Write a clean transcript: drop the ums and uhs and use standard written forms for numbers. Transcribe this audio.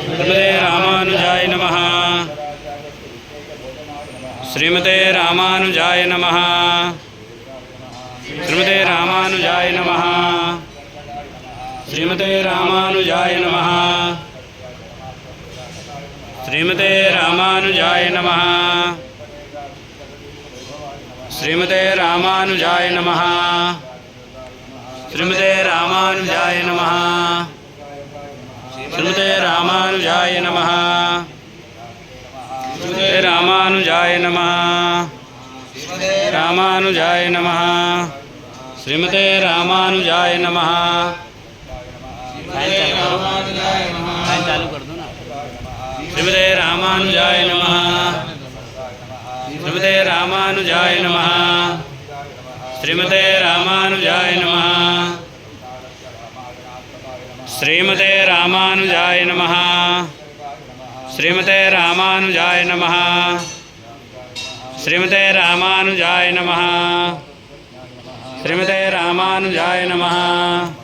श्रीमते रामानुजाय नमः। श्रीमते रामानुजाय नमः। श्रीमते रामानुजाय नमः। श्रीमते रामानुजाय नमः। श्रीमते रामानुजाय नमः। श्रीमते रामानुजाय नमः। श्रीमते रामानुजाय नमः। श्रीमते रामानुजाय नमः। श्रीमते रामानुजाय नमः। रामानुजाय नमः। श्रीमते रामानुजाय नमः। चालू कर दो ना। श्रीमते रामानुजाय नमः। श्रीमते रामानुजाय नमः। श्रीमते रामानुजाय नमः। श्रीमते रामानुजाय नमः। श्रीमते रामानुजाय नमः। श्रीमते रामानुजाय नमः। श्रीमते रामानुजाय नमः।